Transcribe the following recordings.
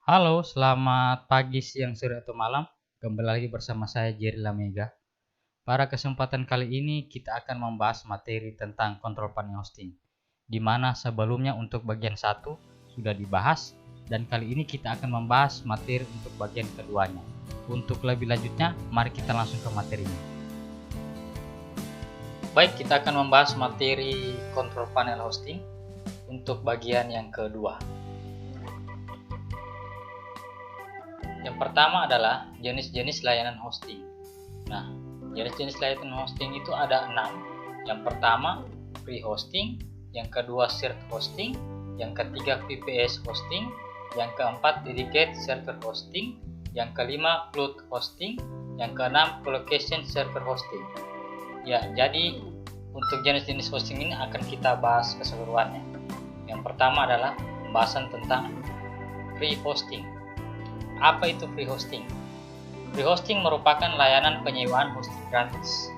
Halo, selamat pagi, siang, sore, atau malam. Kembali lagi bersama saya Jerry Lamega. Pada kesempatan kali ini kita akan membahas materi tentang kontrol panel hosting, di mana sebelumnya untuk bagian 1 sudah dibahas, dan kali ini kita akan membahas materi untuk bagian keduanya. Untuk lebih lanjutnya, mari kita langsung ke materinya. Baik, kita akan membahas materi kontrol panel hosting untuk bagian yang kedua. Yang pertama adalah jenis-jenis layanan hosting. Nah, jenis-jenis layanan hosting itu ada 6. Yang pertama, free hosting. Yang kedua, shared hosting. Yang ketiga, VPS hosting. Yang keempat, dedicated server hosting. Yang kelima, cloud hosting. Yang keenam, colocation server hosting. Ya, jadi untuk jenis-jenis hosting ini akan kita bahas keseluruhannya. Yang pertama adalah pembahasan tentang free hosting. Apa itu free hosting? Free hosting merupakan layanan penyewaan hosting gratis.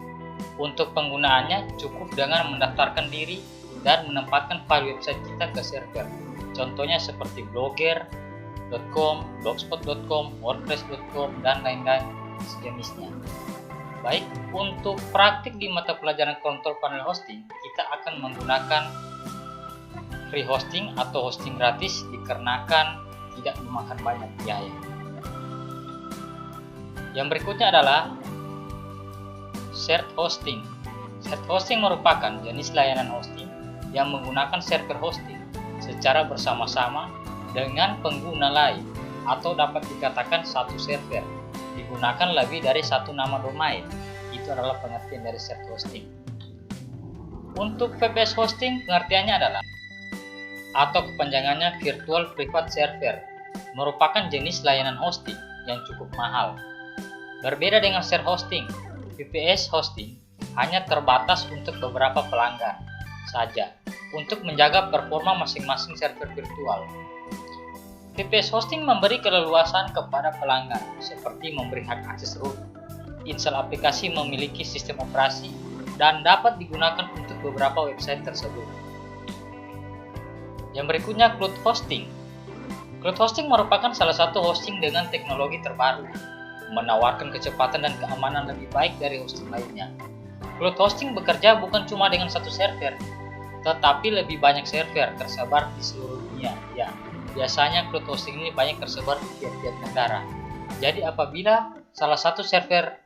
Untuk penggunaannya cukup dengan mendaftarkan diri dan menempatkan file website kita ke server. Contohnya seperti blogger.com, blogspot.com, wordpress.com, dan lain-lain sejenisnya. Baik, untuk praktik di mata pelajaran kontrol panel hosting, kita akan menggunakan free hosting atau hosting gratis dikarenakan tidak memakan banyak biaya. Yang berikutnya adalah shared hosting. Shared hosting merupakan jenis layanan hosting yang menggunakan server hosting secara bersama-sama dengan pengguna lain, atau dapat dikatakan satu server digunakan lebih dari satu nama domain. Itu adalah pengertian dari shared hosting. Untuk VPS hosting, pengertiannya adalah atau kepanjangannya Virtual Private Server, merupakan jenis layanan hosting yang cukup mahal. Berbeda dengan share hosting, VPS hosting hanya terbatas untuk beberapa pelanggan saja untuk menjaga performa masing-masing server virtual. VPS hosting memberi keleluasan kepada pelanggan seperti memberi hak akses root, install aplikasi memiliki sistem operasi, dan dapat digunakan untuk beberapa website tersebut. Yang berikutnya, cloud hosting. Cloud hosting merupakan salah satu hosting dengan teknologi terbaru, menawarkan kecepatan dan keamanan lebih baik dari hosting lainnya. Cloud hosting bekerja bukan cuma dengan satu server, tetapi lebih banyak server tersebar di seluruh dunia. Ya, biasanya cloud hosting ini banyak tersebar di tiap-tiap negara. Jadi apabila salah satu server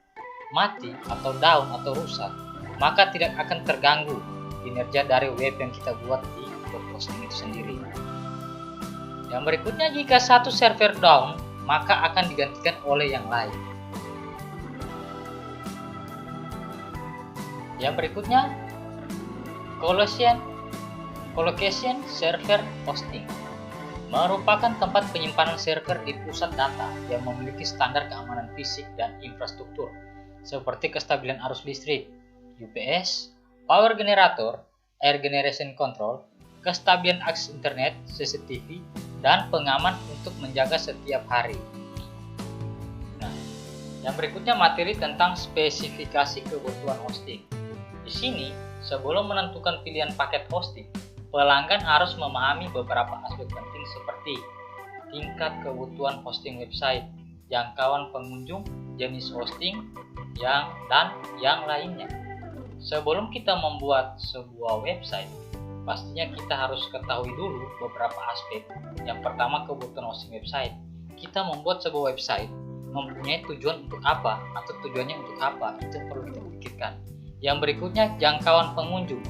mati atau down atau rusak, maka tidak akan terganggu kinerja dari web yang kita buat di cloud hosting itu sendiri. Yang berikutnya, jika satu server down, maka akan digantikan oleh yang lain. Yang berikutnya, colocation server hosting merupakan tempat penyimpanan server di pusat data yang memiliki standar keamanan fisik dan infrastruktur seperti kestabilan arus listrik, UPS, power generator, air generation control, kestabilan akses internet, CCTV, dan pengaman untuk menjaga setiap hari. Nah, yang berikutnya materi tentang spesifikasi kebutuhan hosting. Di sini, sebelum menentukan pilihan paket hosting, pelanggan harus memahami beberapa aspek penting seperti tingkat kebutuhan hosting website, jangkauan pengunjung, jenis hosting, dan yang lainnya. Sebelum kita membuat sebuah website, pastinya kita harus ketahui dulu beberapa aspek. Yang pertama, kebutuhan hosting website. Kita membuat sebuah website mempunyai tujuan untuk apa atau tujuannya untuk apa, itu perlu kita pikirkan. Yang berikutnya, jangkauan pengunjung.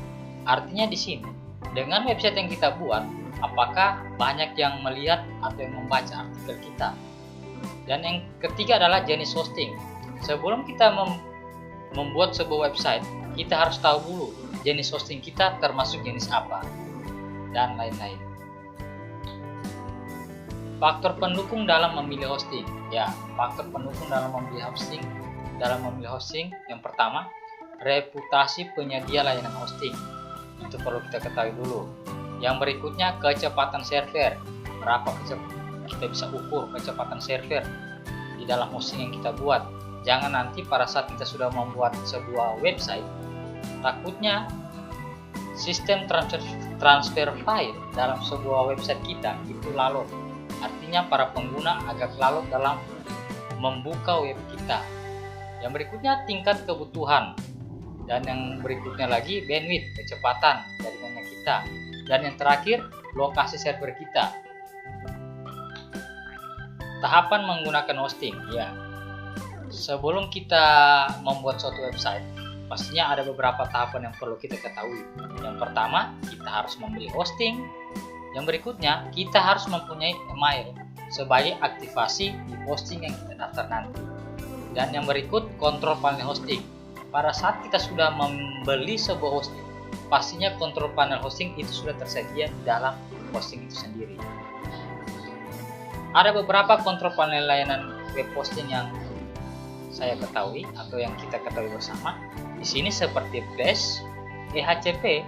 Artinya di sini, dengan website yang kita buat, apakah banyak yang melihat atau yang membaca artikel kita. Dan yang ketiga adalah jenis hosting. Sebelum kita membuat sebuah website, kita harus tahu dulu jenis hosting kita termasuk jenis apa, dan lain-lain. Faktor pendukung dalam memilih hosting. Ya, faktor pendukung dalam memilih hosting yang pertama, reputasi penyedia layanan hosting. Itu perlu kita ketahui dulu. Yang berikutnya, kecepatan server. Berapa kita bisa ukur kecepatan server di dalam hosting yang kita buat. Jangan nanti pada saat kita sudah membuat sebuah website, takutnya sistem transfer file dalam sebuah website kita itu lalot Artinya para pengguna agak larut dalam membuka web kita. Yang berikutnya tingkat kebutuhan. Dan yang berikutnya lagi bandwidth, kecepatan jaringannya kita. Dan yang terakhir lokasi server kita. Tahapan menggunakan hosting, ya. Sebelum kita membuat suatu website, pastinya ada beberapa tahapan yang perlu kita ketahui. Yang pertama, kita harus membeli hosting. Yang berikutnya, kita harus mempunyai email sebagai aktivasi di hosting yang kita daftar nanti. Dan yang berikut, kontrol panel hosting. Pada saat kita sudah membeli sebuah hosting, pastinya kontrol panel hosting itu sudah tersedia di dalam hosting itu sendiri. Ada beberapa kontrol panel layanan web hosting yang saya ketahui atau yang kita ketahui bersama. Di sini seperti Flash, EHCP,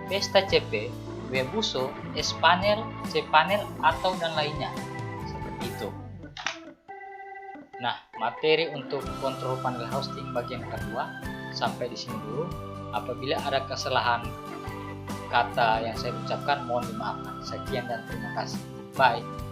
VestaCP, Webuso, Spanel, cPanel atau dan lainnya. Seperti itu. Nah, materi untuk kontrol panel hosting bagian kedua sampai di sini dulu. Apabila ada kesalahan kata yang saya ucapkan, mohon dimaafkan. Sekian dan terima kasih. Bye.